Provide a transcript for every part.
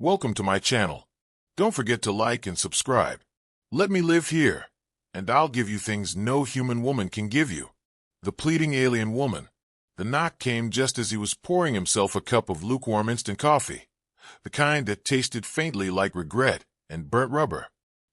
Welcome to my channel. Don't forget to like and subscribe. Let me live here, and I'll give you things no human woman can give you. The pleading alien woman. The knock came just as he was pouring himself a cup of lukewarm instant coffee, the kind that tasted faintly like regret and burnt rubber.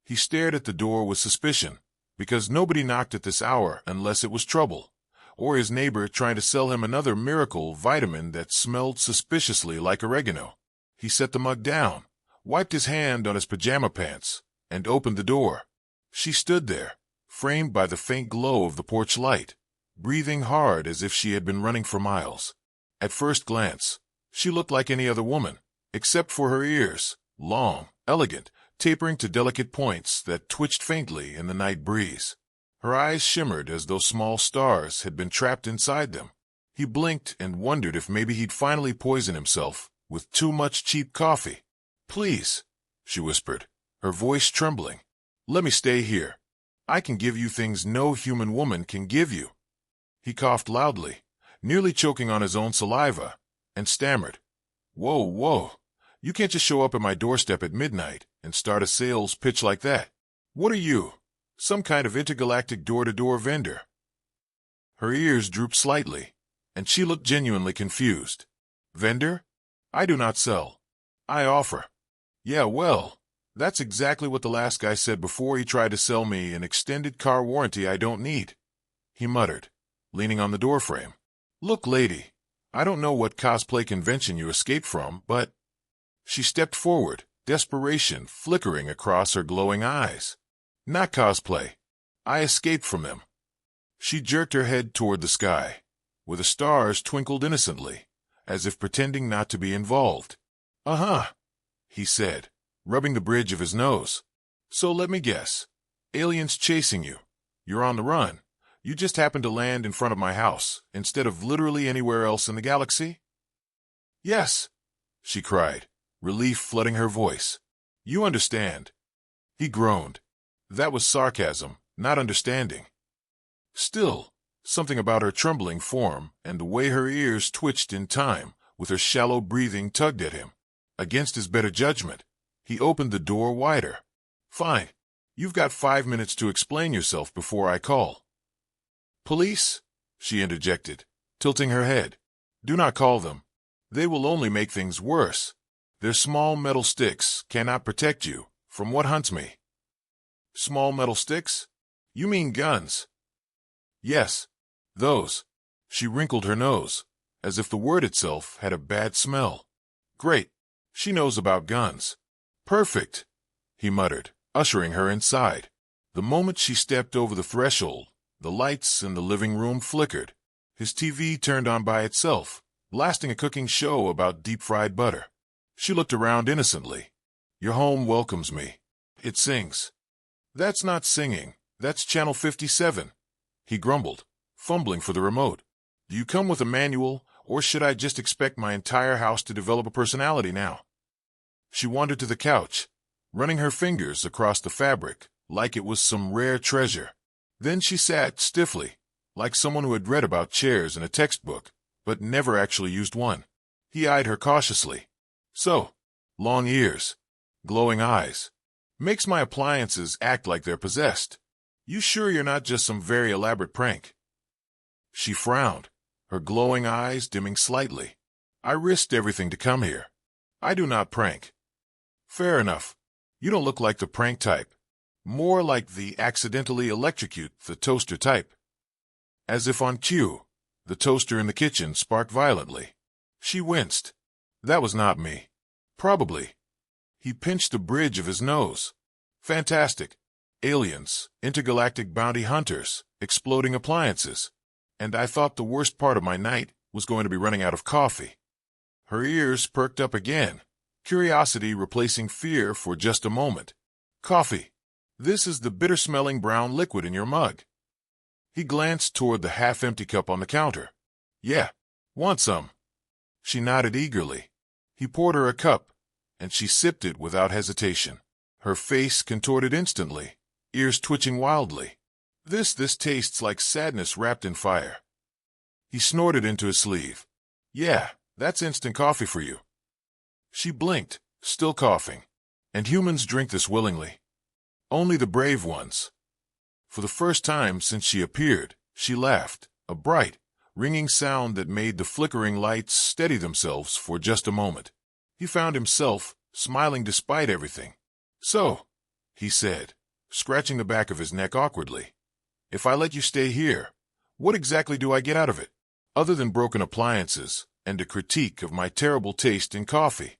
He stared at the door with suspicion, because nobody knocked at this hour unless it was trouble, or his neighbor trying to sell him another miracle vitamin that smelled suspiciously like oregano. He set the mug down, wiped his hand on his pajama pants, and opened the door. She stood there, framed by the faint glow of the porch light, breathing hard as if she had been running for miles. At first glance, she looked like any other woman, except for her ears, long, elegant, tapering to delicate points that twitched faintly in the night breeze. Her eyes shimmered as though small stars had been trapped inside them. He blinked and wondered if maybe he'd finally poison himself with too much cheap coffee. "Please," she whispered, her voice trembling. "Let me stay here. I can give you things no human woman can give you." He coughed loudly, nearly choking on his own saliva, and stammered, Whoa, you can't just show up at my doorstep at midnight and start a sales pitch like that. What are you, some kind of intergalactic door-to-door vendor?" Her ears drooped slightly, and she looked genuinely confused. "Vendor? I do not sell. I offer." "Yeah, well, that's exactly what the last guy said before he tried to sell me an extended car warranty I don't need," he muttered, leaning on the doorframe. "Look, lady, I don't know what cosplay convention you escaped from, but—" She stepped forward, desperation flickering across her glowing eyes. "Not cosplay. I escaped from them." She jerked her head toward the sky, where the stars twinkled innocently, as if pretending not to be involved. "Uh-huh," he said, rubbing the bridge of his nose. "So let me guess. Aliens chasing you. You're on the run. You just happened to land in front of my house, instead of literally anywhere else in the galaxy?" "Yes," she cried, relief flooding her voice. "You understand." He groaned. That was sarcasm, not understanding. Still, something about her trembling form and the way her ears twitched in time with her shallow breathing tugged at him. Against his better judgment, he opened the door wider. "Fine. You've got 5 minutes to explain yourself before I call." "Police?" she interjected, tilting her head. "Do not call them. They will only make things worse. Their small metal sticks cannot protect you from what hunts me." "Small metal sticks? You mean guns?" "Yes, those." She wrinkled her nose, as if the word itself had a bad smell. "Great. She knows about guns." "Perfect," he muttered, ushering her inside. The moment she stepped over the threshold, the lights in the living room flickered. His TV turned on by itself, blasting a cooking show about deep-fried butter. She looked around innocently. "Your home welcomes me. It sings." "That's not singing. That's Channel 57. He grumbled, fumbling for the remote. "Do you come with a manual, or should I just expect my entire house to develop a personality now?" She wandered to the couch, running her fingers across the fabric like it was some rare treasure. Then she sat stiffly, like someone who had read about chairs in a textbook, but never actually used one. He eyed her cautiously. "So, long ears, glowing eyes. Makes my appliances act like they're possessed. You sure you're not just some very elaborate prank?" She frowned, her glowing eyes dimming slightly. "I risked everything to come here. I do not prank." "Fair enough. You don't look like the prank type. More like the accidentally electrocute the toaster type." As if on cue, the toaster in the kitchen sparked violently. She winced. "That was not me." "Probably." He pinched the bridge of his nose. "Fantastic. Aliens, intergalactic bounty hunters, exploding appliances. And I thought the worst part of my night was going to be running out of coffee." Her ears perked up again, curiosity replacing fear for just a moment. "Coffee. This is the bitter-smelling brown liquid in your mug." He glanced toward the half-empty cup on the counter. "Yeah. Want some?" She nodded eagerly. He poured her a cup, and she sipped it without hesitation. Her face contorted instantly, ears twitching wildly. This tastes like sadness wrapped in fire." He snorted into his sleeve. "Yeah, that's instant coffee for you." She blinked, still coughing. And humans drink this willingly. Only the brave ones. For the first time since she appeared, she laughed, a bright, ringing sound that made the flickering lights steady themselves for just a moment. He found himself smiling despite everything. "So," he said, scratching the back of his neck awkwardly, "if I let you stay here, what exactly do I get out of it, other than broken appliances and a critique of my terrible taste in coffee?"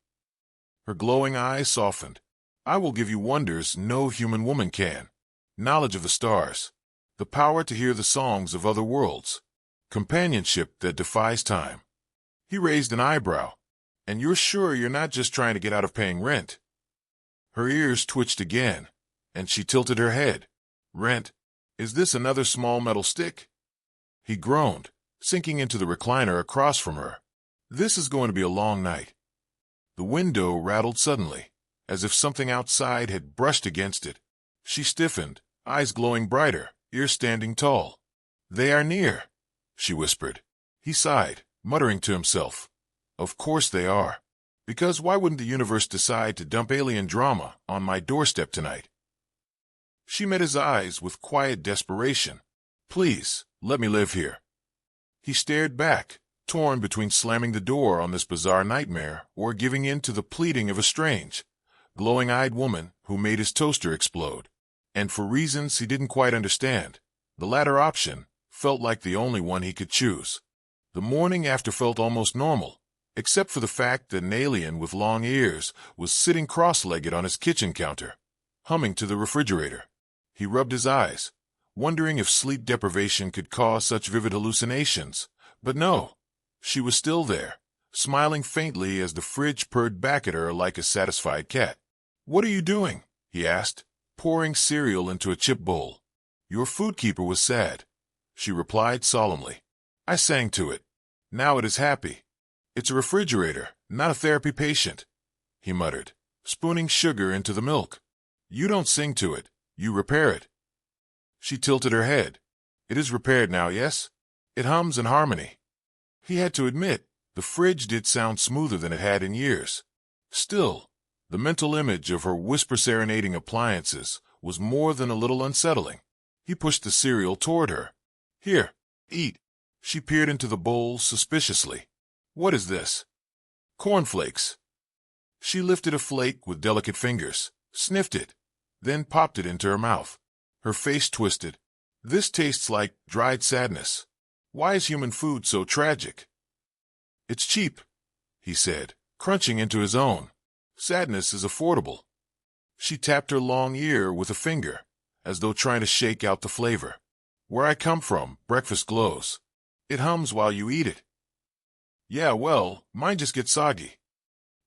Her glowing eyes softened. "I will give you wonders no human woman can. Knowledge of the stars, the power to hear the songs of other worlds, companionship that defies time." He raised an eyebrow. "And you're sure you're not just trying to get out of paying rent?" Her ears twitched again, and she tilted her head. "Rent? Is this another small metal stick?" He groaned, sinking into the recliner across from her. "This is going to be a long night." The window rattled suddenly, as if something outside had brushed against it. She stiffened, eyes glowing brighter, ears standing tall. "They are near," she whispered. He sighed, muttering to himself, "Of course they are. Because why wouldn't the universe decide to dump alien drama on my doorstep tonight?" She met his eyes with quiet desperation. "Please, let me live here." He stared back, torn between slamming the door on this bizarre nightmare or giving in to the pleading of a strange, glowing-eyed woman who made his toaster explode. And for reasons he didn't quite understand, the latter option felt like the only one he could choose. The morning after felt almost normal, except for the fact that an alien with long ears was sitting cross-legged on his kitchen counter, humming to the refrigerator. He rubbed his eyes, wondering if sleep deprivation could cause such vivid hallucinations, but no. She was still there, smiling faintly as the fridge purred back at her like a satisfied cat. "What are you doing?" he asked, pouring cereal into a chip bowl. "Your foodkeeper was sad," she replied solemnly. "I sang to it. Now it is happy. It's a refrigerator, not a therapy patient," he muttered, spooning sugar into the milk. "You don't sing to it, you repair it." She tilted her head. "It is repaired now, yes? It hums in harmony." He had to admit, the fridge did sound smoother than it had in years. Still, the mental image of her whisper-serenading appliances was more than a little unsettling. He pushed the cereal toward her. "Here, eat." She peered into the bowl suspiciously. "What is this?" "Cornflakes." She lifted a flake with delicate fingers, sniffed it, then popped it into her mouth. Her face twisted. "This tastes like dried sadness. Why is human food so tragic?" "It's cheap," he said, crunching into his own. "Sadness is affordable." She tapped her long ear with a finger, as though trying to shake out the flavor. "Where I come from, breakfast glows. It hums while you eat it." "Yeah, well, mine just gets soggy."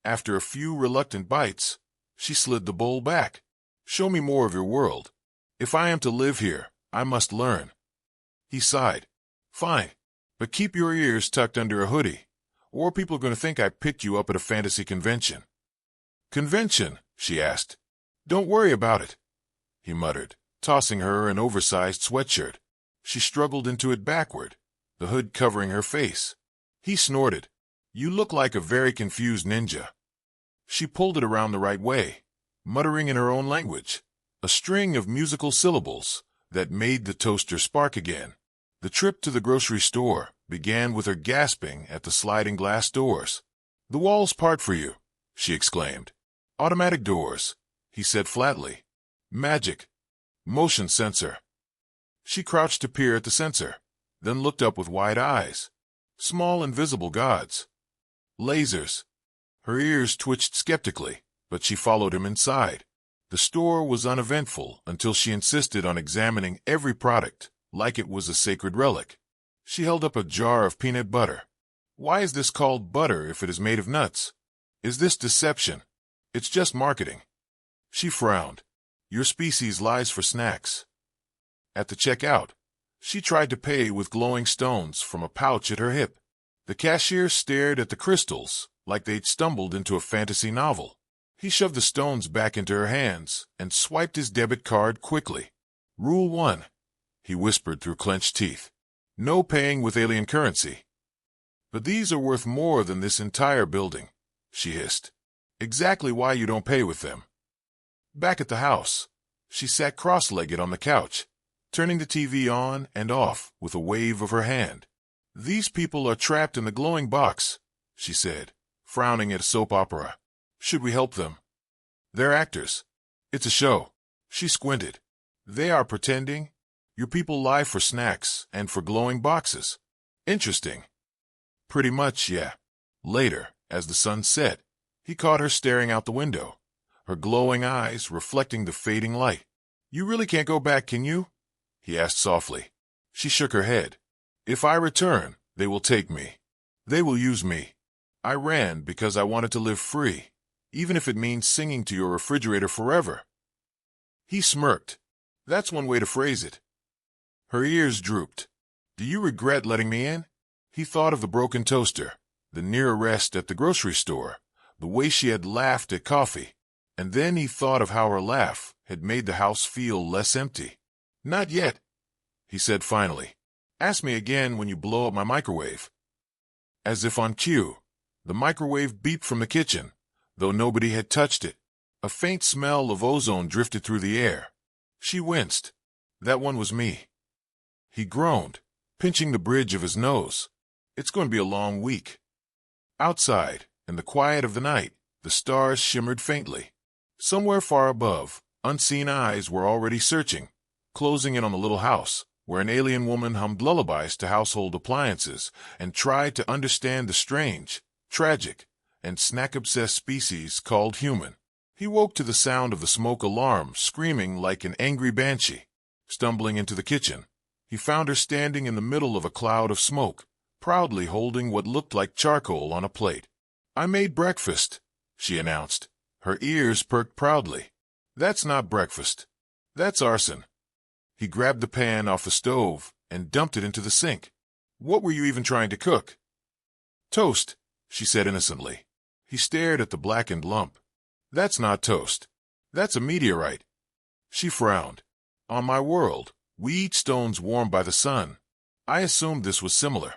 After a few reluctant bites, she slid the bowl back. "Show me more of your world. If I am to live here, I must learn." He sighed. "Fine, but keep your ears tucked under a hoodie, or people are going to think I picked you up at a fantasy convention." "Convention?" she asked. "Don't worry about it," he muttered, tossing her an oversized sweatshirt. She struggled into it backward, the hood covering her face. He snorted. "You look like a very confused ninja." She pulled it around the right way, muttering in her own language, a string of musical syllables that made the toaster spark again. The trip to the grocery store began with her gasping at the sliding glass doors. "The walls part for you," she exclaimed. "Automatic doors," he said flatly. "Magic. Motion sensor." She crouched to peer at the sensor, then looked up with wide eyes. Small invisible gods. Lasers. Her ears twitched skeptically, but she followed him inside. The store was uneventful until she insisted on examining every product like it was a sacred relic. She held up a jar of peanut butter. "Why is this called butter if it is made of nuts? Is this deception? It's just marketing." She frowned. "Your species lies for snacks." At the checkout, she tried to pay with glowing stones from a pouch at her hip. The cashier stared at the crystals like they'd stumbled into a fantasy novel. He shoved the stones back into her hands and swiped his debit card quickly. "Rule 1, he whispered through clenched teeth. "No paying with alien currency." "But these are worth more than this entire building," she hissed. Exactly why you don't pay with them. Back at the house, she sat cross-legged on the couch, turning the TV on and off with a wave of her hand. These people are trapped in the glowing box, she said, frowning at a soap opera. Should we help them? They're actors. It's a show. She squinted. They are pretending? Your people lie for snacks and for glowing boxes. Interesting. Pretty much, yeah. Later, as the sun set, he caught her staring out the window, her glowing eyes reflecting the fading light. You really can't go back, can you? He asked softly. She shook her head. If I return, they will take me. They will use me. I ran because I wanted to live free, even if it means singing to your refrigerator forever. He smirked. That's one way to phrase it. Her ears drooped. Do you regret letting me in? He thought of the broken toaster, the near arrest at the grocery store, the way she had laughed at coffee, and then he thought of how her laugh had made the house feel less empty. Not yet, he said finally. Ask me again when you blow up my microwave. As if on cue, the microwave beeped from the kitchen, though nobody had touched it. A faint smell of ozone drifted through the air. She winced. That one was me. He groaned, pinching the bridge of his nose. It's going to be a long week. Outside, in the quiet of the night, the stars shimmered faintly. Somewhere far above, unseen eyes were already searching, closing in on the little house, where an alien woman hummed lullabies to household appliances and tried to understand the strange, tragic, and snack-obsessed species called human. He woke to the sound of the smoke alarm screaming like an angry banshee. Stumbling into the kitchen, he found her standing in the middle of a cloud of smoke, proudly holding what looked like charcoal on a plate. I made breakfast, she announced. Her ears perked proudly. That's not breakfast. That's arson. He grabbed the pan off the stove and dumped it into the sink. What were you even trying to cook? Toast, she said innocently. He stared at the blackened lump. That's not toast. That's a meteorite. She frowned. On my world, we eat stones warmed by the sun. I assumed this was similar.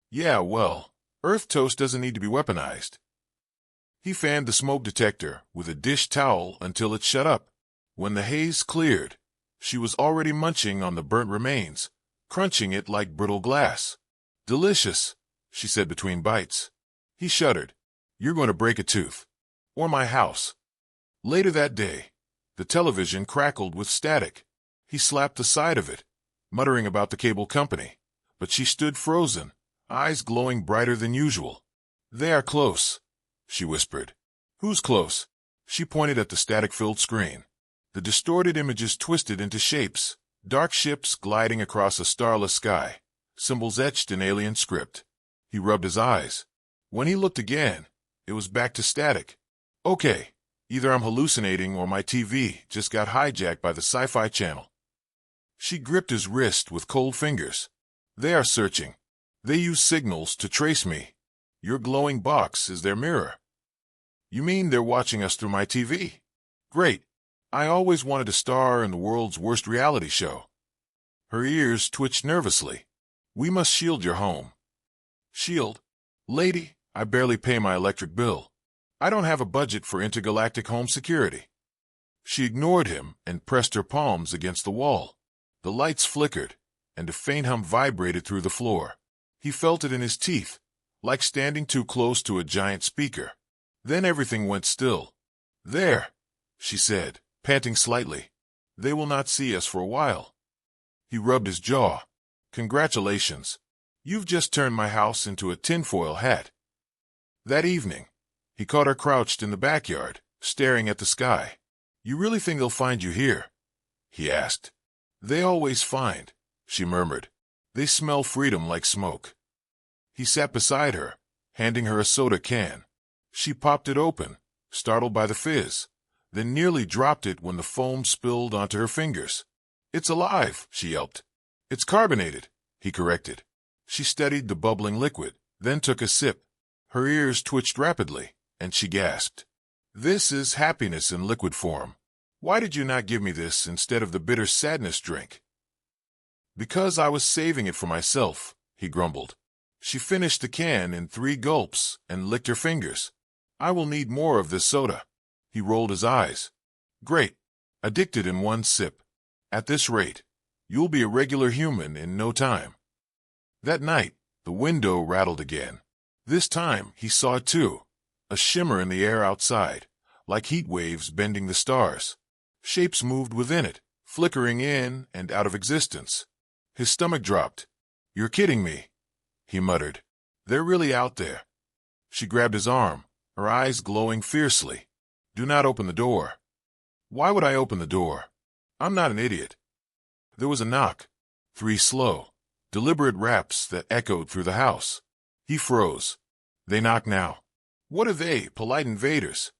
Yeah, well, Earth toast doesn't need to be weaponized. He fanned the smoke detector with a dish towel until it shut up. When the haze cleared, she was already munching on the burnt remains, crunching it like brittle glass. Delicious, she said between bites. He shuddered. You're going to break a tooth. Or my house. Later that day, the television crackled with static. He slapped the side of it, muttering about the cable company. But she stood frozen, eyes glowing brighter than usual. They are close, she whispered. Who's close? She pointed at the static-filled screen. The distorted images twisted into shapes, dark ships gliding across a starless sky, symbols etched in alien script. He rubbed his eyes. When he looked again, it was back to static. Okay, either I'm hallucinating or my TV just got hijacked by the Sci-Fi channel. She gripped his wrist with cold fingers. They are searching. They use signals to trace me. Your glowing box is their mirror. You mean they're watching us through my TV? Great. I always wanted to star in the world's worst reality show. Her ears twitched nervously. We must shield your home. Shield? Lady, I barely pay my electric bill. I don't have a budget for intergalactic home security. She ignored him and pressed her palms against the wall. The lights flickered, and a faint hum vibrated through the floor. He felt it in his teeth, like standing too close to a giant speaker. Then everything went still. There, she said, panting slightly. They will not see us for a while. He rubbed his jaw. Congratulations. You've just turned my house into a tinfoil hat. That evening, he caught her crouched in the backyard, staring at the sky. You really think they'll find you here? He asked. They always find, she murmured. They smell freedom like smoke. He sat beside her, handing her a soda can. She popped it open, startled by the fizz, then nearly dropped it when the foam spilled onto her fingers. It's alive, she yelped. It's carbonated, he corrected. She studied the bubbling liquid, then took a sip. Her ears twitched rapidly, and she gasped. This is happiness in liquid form. Why did you not give me this instead of the bitter sadness drink? Because I was saving it for myself, he grumbled. She finished the can in 3 gulps and licked her fingers. I will need more of this soda. He rolled his eyes. Great. Addicted in one sip. At this rate, you'll be a regular human in no time. That night, the window rattled again. This time, he saw it too. A shimmer in the air outside, like heat waves bending the stars. Shapes moved within it, flickering in and out of existence. His stomach dropped. You're kidding me, he muttered. They're really out there. She grabbed his arm, her eyes glowing fiercely. Do not open the door. Why would I open the door? I'm not an idiot. There was a knock. 3 slow, deliberate raps that echoed through the house. He froze. They knock now. What are they, polite invaders?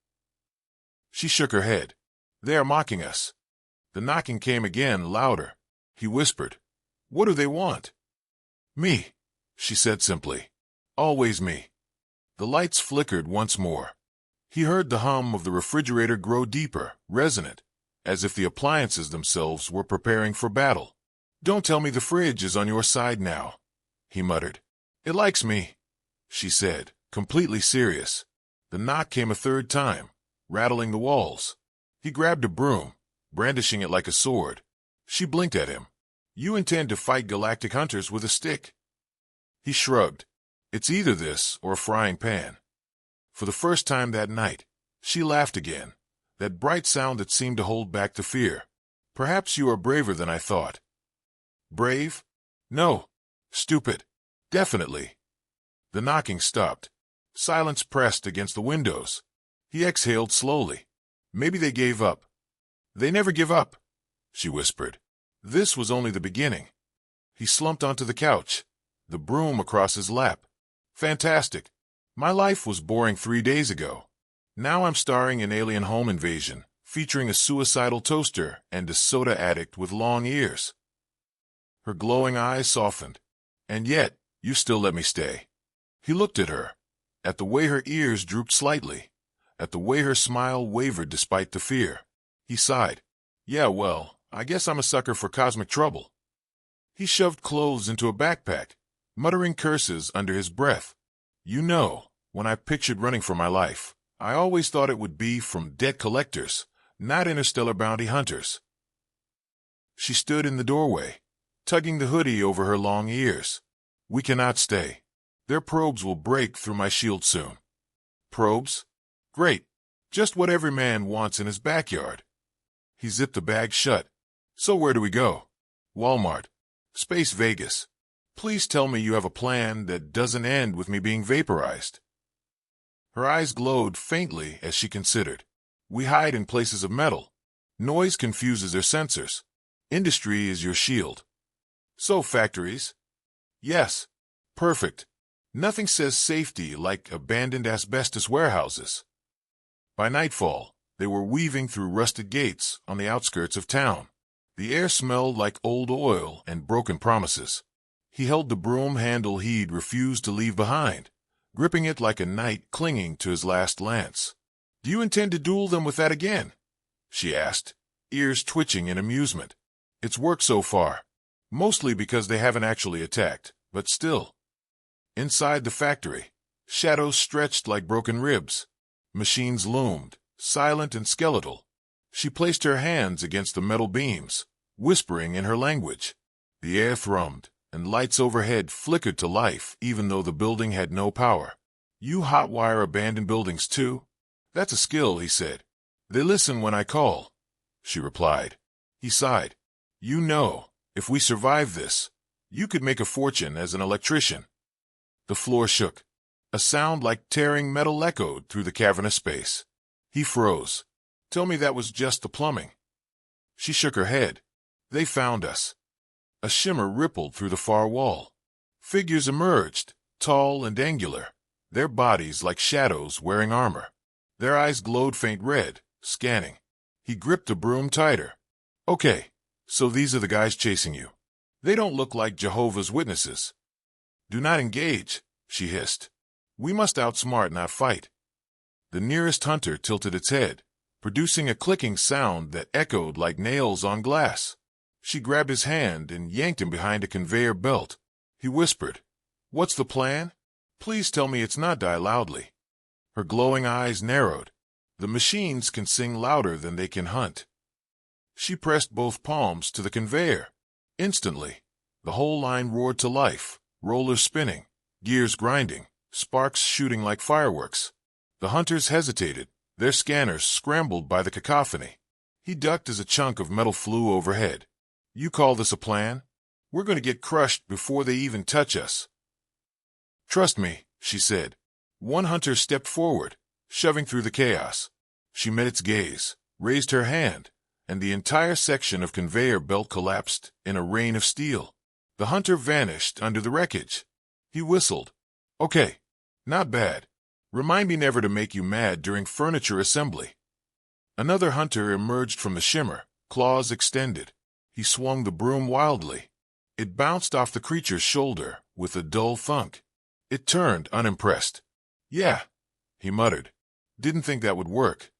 She shook her head. They are mocking us. The knocking came again, louder. He whispered. What do they want? Me, she said simply. Always me. The lights flickered once more. He heard the hum of the refrigerator grow deeper, resonant, as if the appliances themselves were preparing for battle. Don't tell me the fridge is on your side now, he muttered. It likes me, she said, completely serious. The knock came a third time, rattling the walls. He grabbed a broom, brandishing it like a sword. She blinked at him. You intend to fight galactic hunters with a stick? He shrugged. It's either this or a frying pan. For the first time that night, she laughed again, that bright sound that seemed to hold back the fear. Perhaps you are braver than I thought. Brave? No. Stupid. Definitely. The knocking stopped. Silence pressed against the windows. He exhaled slowly. Maybe they gave up. They never give up, she whispered. This was only the beginning. He slumped onto the couch, the broom across his lap. Fantastic. My life was boring 3 days ago. Now I'm starring in Alien Home Invasion, featuring a suicidal toaster and a soda addict with long ears. Her glowing eyes softened. And yet, you still let me stay. He looked at her, at the way her ears drooped slightly, at the way her smile wavered despite the fear. He sighed. Yeah, well, I guess I'm a sucker for cosmic trouble. He shoved clothes into a backpack, muttering curses under his breath. You know, when I pictured running for my life, I always thought it would be from debt collectors, not interstellar bounty hunters. She stood in the doorway, tugging the hoodie over her long ears. We cannot stay. Their probes will break through my shield soon. Probes? Great. Just what every man wants in his backyard. He zipped the bag shut. So where do we go? Walmart. Space Vegas. Please tell me you have a plan that doesn't end with me being vaporized. Her eyes glowed faintly as she considered. We hide in places of metal. Noise confuses their sensors. Industry is your shield. So factories? Yes. Perfect. Nothing says safety like abandoned asbestos warehouses. By nightfall, they were weaving through rusted gates on the outskirts of town. The air smelled like old oil and broken promises. He held the broom handle he'd refused to leave behind, gripping it like a knight clinging to his last lance. Do you intend to duel them with that again? She asked, ears twitching in amusement. It's worked so far, mostly because they haven't actually attacked, but still. Inside the factory, shadows stretched like broken ribs. Machines loomed, silent and skeletal. She placed her hands against the metal beams, whispering in her language. The air thrummed, and lights overhead flickered to life even though the building had no power. You hotwire abandoned buildings too? That's a skill, he said. They listen when I call, she replied. He sighed. You know, if we survive this, you could make a fortune as an electrician. The floor shook. A sound like tearing metal echoed through the cavernous space. He froze. Tell me that was just the plumbing. She shook her head. They found us. A shimmer rippled through the far wall. Figures emerged, tall and angular, their bodies like shadows wearing armor. Their eyes glowed faint red, scanning. He gripped the broom tighter. Okay, so these are the guys chasing you. They don't look like Jehovah's Witnesses. Do not engage, she hissed. We must outsmart, not fight. The nearest hunter tilted its head, producing a clicking sound that echoed like nails on glass. She grabbed his hand and yanked him behind a conveyor belt. He whispered, What's the plan? Please tell me it's not die loudly. Her glowing eyes narrowed. The machines can sing louder than they can hunt. She pressed both palms to the conveyor. Instantly, the whole line roared to life, rollers spinning, gears grinding, sparks shooting like fireworks. The hunters hesitated, their scanners scrambled by the cacophony. He ducked as a chunk of metal flew overhead. "You call this a plan? We're going to get crushed before they even touch us." "Trust me," she said. One hunter stepped forward, shoving through the chaos. She met its gaze, raised her hand, and the entire section of conveyor belt collapsed in a rain of steel. The hunter vanished under the wreckage. He whistled. "Okay, not bad. Remind me never to make you mad during furniture assembly." Another hunter emerged from the shimmer, claws extended. He swung the broom wildly. It bounced off the creature's shoulder with a dull thunk. It turned, unimpressed. "Yeah," he muttered. "Didn't think that would work."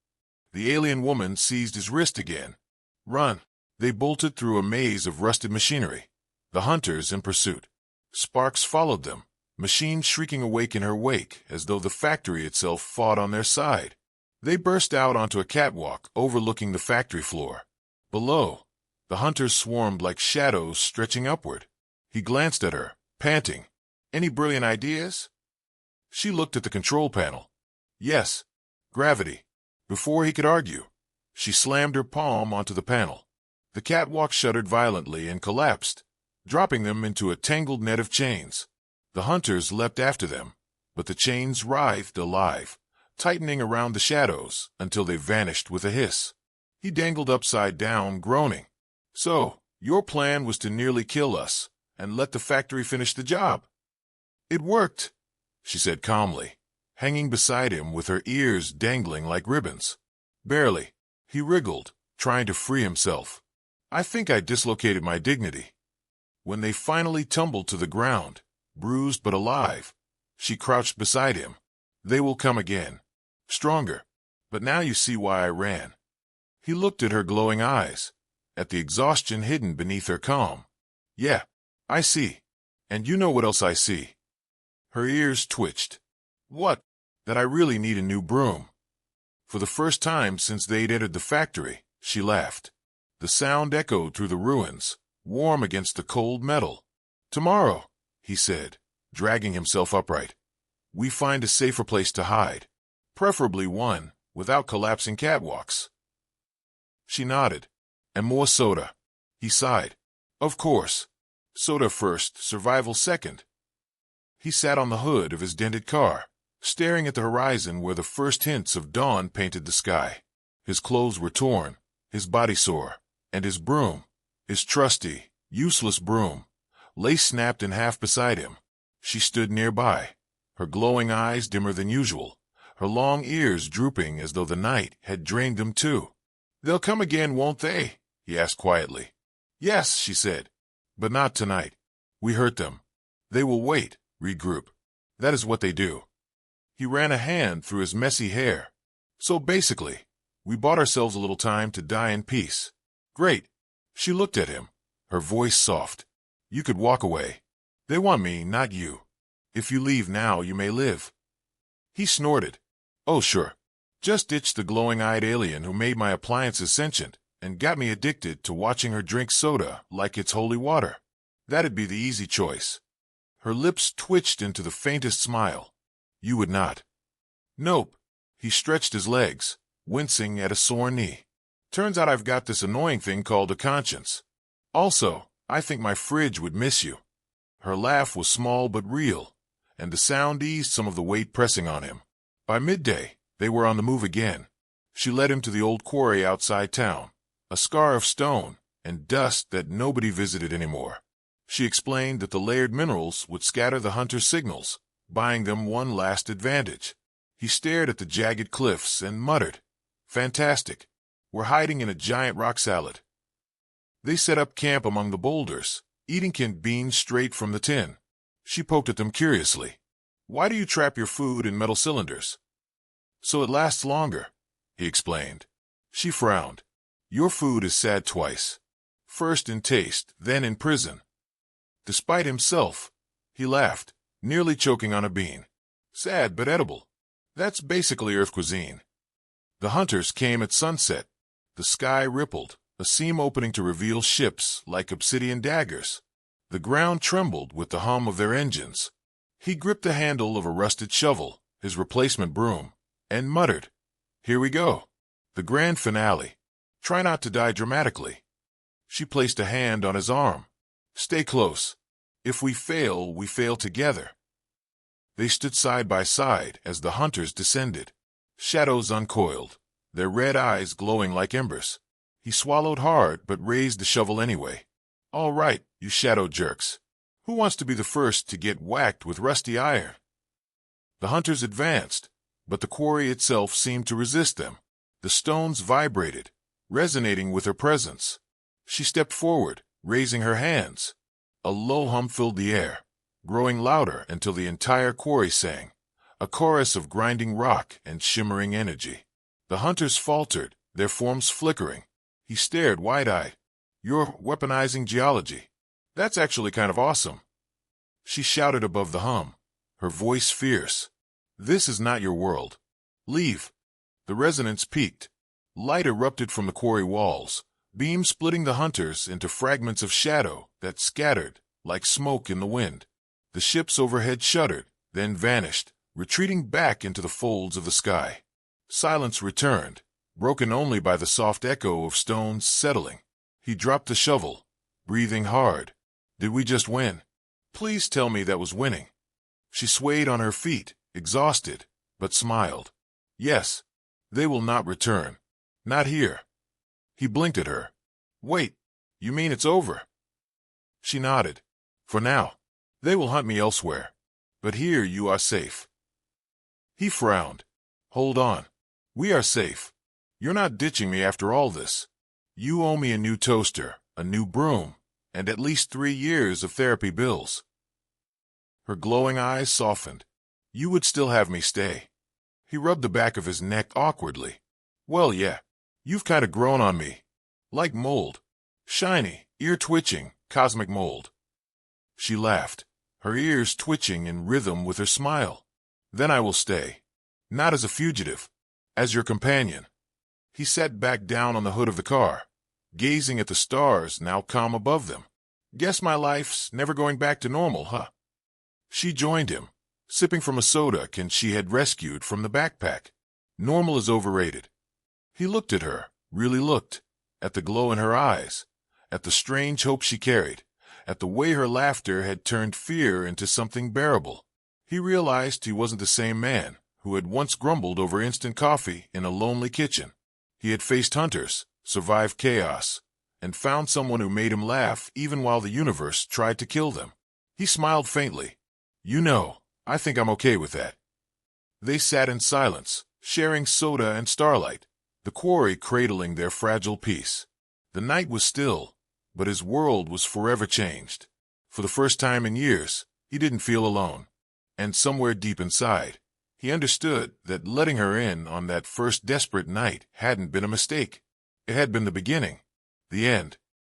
The alien woman seized his wrist again. "Run!" They bolted through a maze of rusted machinery, the hunters in pursuit. Sparks followed them, machines shrieking awake in her wake as though the factory itself fought on their side. They burst out onto a catwalk overlooking the factory floor. Below, the hunters swarmed like shadows stretching upward. He glanced at her, panting. "Any brilliant ideas?" She looked at the control panel. "Yes, gravity." Before he could argue, she slammed her palm onto the panel. The catwalk shuddered violently and collapsed, dropping them into a tangled net of chains. The hunters leapt after them, but the chains writhed alive, tightening around the shadows until they vanished with a hiss. He dangled upside down, groaning. "So, your plan was to nearly kill us and let the factory finish the job." "It worked," she said calmly, hanging beside him with her ears dangling like ribbons. "Barely." He wriggled, trying to free himself. "I think I dislocated my dignity." When they finally tumbled to the ground, bruised but alive, she crouched beside him. "They will come again. Stronger. But now you see why I ran." He looked at her glowing eyes, at the exhaustion hidden beneath her calm. "Yeah, I see. And you know what else I see." Her ears twitched. "What?" "That I really need a new broom." For the first time since they'd entered the factory, she laughed. The sound echoed through the ruins, warm against the cold metal. "Tomorrow," he said, dragging himself upright, "we find a safer place to hide. Preferably one without collapsing catwalks." She nodded. "And more soda." He sighed. "Of course. Soda first, survival second." He sat on the hood of his dented car, staring at the horizon where the first hints of dawn painted the sky. His clothes were torn, his body sore, and his broom, his trusty, useless broom, lay snapped in half beside him. She stood nearby, her glowing eyes dimmer than usual, her long ears drooping as though the night had drained them too. "They'll come again, won't they?" he asked quietly. "Yes," she said, "but not tonight. We hurt them. They will wait, regroup. That is what they do." He ran a hand through his messy hair. "So basically, we bought ourselves a little time to die in peace." "Great." She looked at him, her voice soft. "You could walk away. They want me, not you. If you leave now, you may live." He snorted. "Oh, sure. Just ditch the glowing-eyed alien who made my appliances sentient and got me addicted to watching her drink soda like it's holy water. That'd be the easy choice." Her lips twitched into the faintest smile. "You would not." "Nope." He stretched his legs, wincing at a sore knee. "Turns out I've got this annoying thing called a conscience. Also, I think my fridge would miss you." Her laugh was small but real, and the sound eased some of the weight pressing on him. By midday, they were on the move again. She led him to the old quarry outside town, a scar of stone and dust that nobody visited anymore. She explained that the layered minerals would scatter the hunter's signals, buying them one last advantage. He stared at the jagged cliffs and muttered, "Fantastic. We're hiding in a giant rock salad." They set up camp among the boulders, eating canned beans straight from the tin. She poked at them curiously. "Why do you trap your food in metal cylinders?" "So it lasts longer," he explained. She frowned. "Your food is sad twice. First in taste, then in prison." Despite himself, he laughed, nearly choking on a bean. "Sad but edible. That's basically Earth cuisine. The hunters came at sunset. The sky rippled, a seam opening to reveal ships like obsidian daggers. The ground trembled with the hum of their engines. He gripped the handle of a rusted shovel, his replacement broom, and muttered, "Here we go. The grand finale. Try not to die dramatically." She placed a hand on his arm. "Stay close. If we fail together." They stood side by side as the hunters descended. Shadows uncoiled, their red eyes glowing like embers. He swallowed hard but raised the shovel anyway. "All right, you shadow jerks. Who wants to be the first to get whacked with rusty iron?" The hunters advanced, but the quarry itself seemed to resist them. The stones vibrated, resonating with her presence. She stepped forward, raising her hands. A low hum filled the air, growing louder until the entire quarry sang, a chorus of grinding rock and shimmering energy. The hunters faltered, their forms flickering. He stared wide-eyed. "You're weaponizing geology. That's actually kind of awesome." She shouted above the hum, her voice fierce. "This is not your world. Leave." The resonance peaked. Light erupted from the quarry walls, beams splitting the hunters into fragments of shadow that scattered like smoke in the wind. The ships overhead shuddered, then vanished, retreating back into the folds of the sky. Silence returned, broken only by the soft echo of stones settling. He dropped the shovel, breathing hard. "Did we just win? Please tell me that was winning." She swayed on her feet, exhausted, but smiled. "Yes, they will not return. Not here." He blinked at her. "Wait, you mean it's over?" She nodded. "For now. They will hunt me elsewhere. But here you are safe." He frowned. "Hold on. We are safe. You're not ditching me after all this. You owe me a new toaster, a new broom, and at least 3 years of therapy bills." Her glowing eyes softened. "You would still have me stay." He rubbed the back of his neck awkwardly. "Well, yeah. You've kind of grown on me. Like mold. Shiny, ear-twitching, cosmic mold." She laughed, her ears twitching in rhythm with her smile. "Then I will stay. Not as a fugitive. As your companion." He sat back down on the hood of the car, gazing at the stars now calm above them. "Guess my life's never going back to normal, huh?" She joined him, sipping from a soda can she had rescued from the backpack. Normal is overrated. He looked at her, really looked, at the glow in her eyes, at the strange hope she carried, at the way her laughter had turned fear into something bearable. He realized he wasn't the same man who had once grumbled over instant coffee in a lonely kitchen. He had faced hunters, survived chaos, and found someone who made him laugh even while the universe tried to kill them. He smiled faintly. "You know, I think I'm okay with that." They sat in silence, sharing soda and starlight, the quarry cradling their fragile peace. The night was still, but his world was forever changed. For the first time in years, he didn't feel alone. And somewhere deep inside, he understood that letting her in on that first desperate night hadn't been a mistake. It had been the beginning, the end.